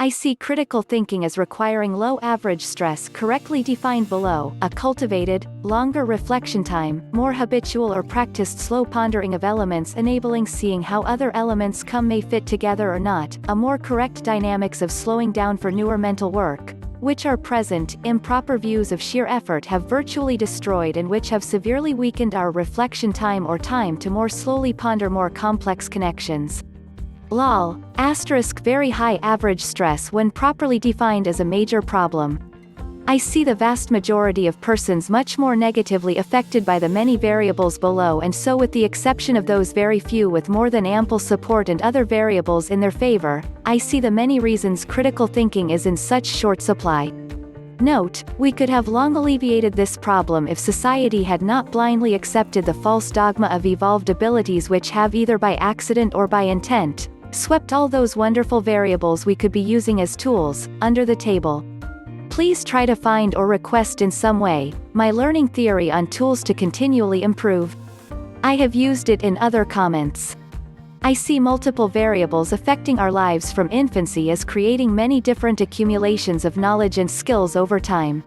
I see critical thinking as requiring low average stress correctly defined below, a cultivated, longer reflection time, more habitual or practiced slow pondering of elements enabling seeing how other elements may fit together or not, a more correct dynamics of slowing down for newer mental work, which are present, improper views of sheer effort have virtually destroyed and which have severely weakened our reflection time or time to more slowly ponder more complex connections. Lol. Very high average stress when properly defined as a major problem. I see the vast majority of persons much more negatively affected by the many variables below, and so with the exception of those very few with more than ample support and other variables in their favor, I see the many reasons critical thinking is in such short supply. Note, we could have long alleviated this problem if society had not blindly accepted the false dogma of evolved abilities which have either by accident or by intent, swept all those wonderful variables we could be using as tools, under the table. Please try to find or request in some way, my learning theory on tools to continually improve. I have used it in other comments. I see multiple variables affecting our lives from infancy as creating many different accumulations of knowledge and skills over time.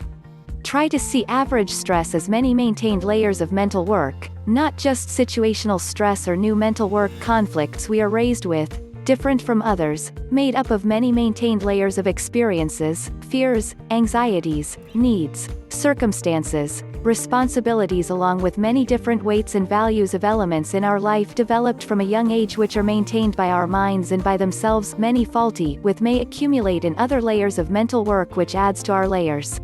Try to see average stress as many maintained layers of mental work, not just situational stress or new mental work conflicts we are raised with, different from others, made up of many maintained layers of experiences, fears, anxieties, needs, circumstances, responsibilities along with many different weights and values of elements in our life developed from a young age which are maintained by our minds and by themselves many faulty with may accumulate in other layers of mental work which adds to our layers.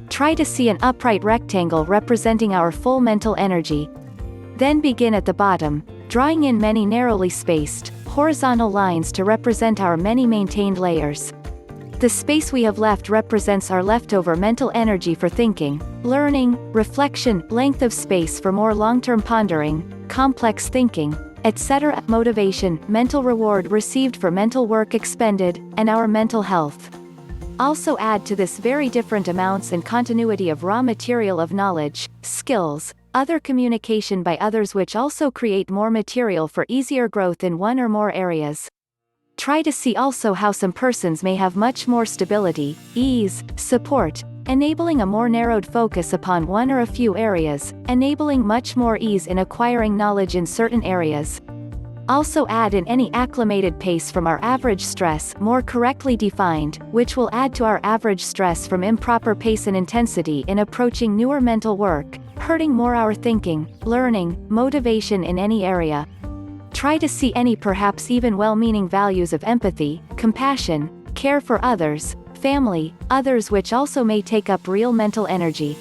Try to see an upright rectangle representing our full mental energy. Then begin at the bottom, drawing in many narrowly spaced, horizontal lines to represent our many maintained layers. The space we have left represents our leftover mental energy for thinking, learning, reflection, length of space for more long-term pondering, complex thinking, etc., motivation, mental reward received for mental work expended, and our mental health. Also add to this very different amounts and continuity of raw material of knowledge, skills, other communication by others which also create more material for easier growth in one or more areas. Try to see also how some persons may have much more stability, ease, support, enabling a more narrowed focus upon one or a few areas, enabling much more ease in acquiring knowledge in certain areas. Also add in any acclimated pace from our average stress more correctly defined, which will add to our average stress from improper pace and intensity in approaching newer mental work, hurting more our thinking, learning, motivation in any area. Try to see any perhaps even well-meaning values of empathy, compassion, care for others, family, others which also may take up real mental energy.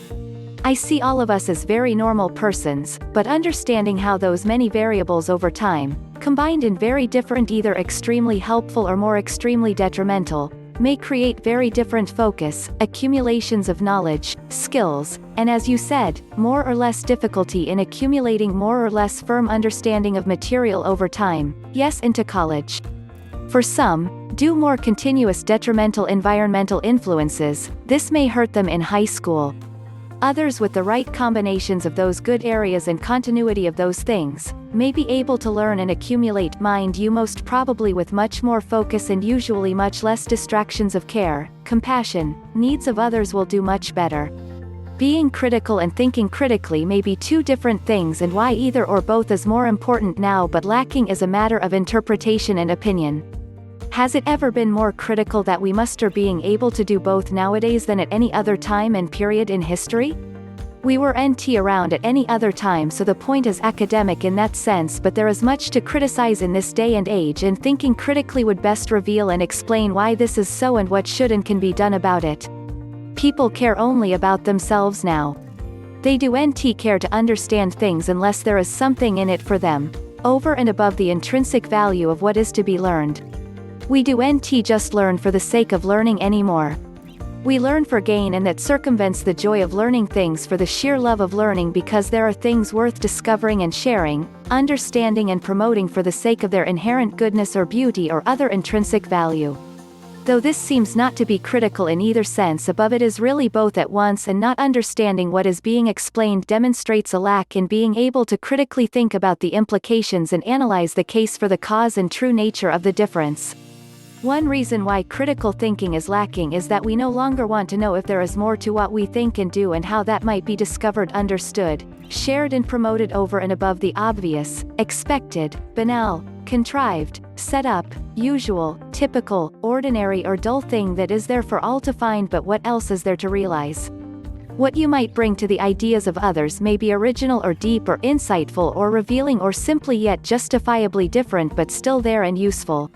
I see all of us as very normal persons, but understanding how those many variables over time, combined in very different either extremely helpful or more extremely detrimental, may create very different focus, accumulations of knowledge, skills, and as you said, more or less difficulty in accumulating more or less firm understanding of material over time, yes into college. For some, due more continuous detrimental environmental influences, this may hurt them in high school. Others with the right combinations of those good areas and continuity of those things, may be able to learn and accumulate mind you most probably with much more focus and usually much less distractions of care, compassion, needs of others will do much better. Being critical and thinking critically may be two different things and why either or both is more important now but lacking is a matter of interpretation and opinion. Has it ever been more critical that we muster being able to do both nowadays than at any other time and period in history? We were NT around at any other time so the point is academic in that sense but there is much to criticize in this day and age and thinking critically would best reveal and explain why this is so and what should and can be done about it. People care only about themselves now. They do NT care to understand things unless there is something in it for them, over and above the intrinsic value of what is to be learned. We do NT just learn for the sake of learning anymore. We learn for gain and that circumvents the joy of learning things for the sheer love of learning because there are things worth discovering and sharing, understanding and promoting for the sake of their inherent goodness or beauty or other intrinsic value. Though this seems not to be critical in either sense above it is really both at once and not understanding what is being explained demonstrates a lack in being able to critically think about the implications and analyze the case for the cause and true nature of the difference. One reason why critical thinking is lacking is that we no longer want to know if there is more to what we think and do and how that might be discovered, understood, shared and promoted over and above the obvious, expected, banal, contrived, set up, usual, typical, ordinary or dull thing that is there for all to find, but what else is there to realize? What you might bring to the ideas of others may be original or deep or insightful or revealing or simply yet justifiably different but still there and useful.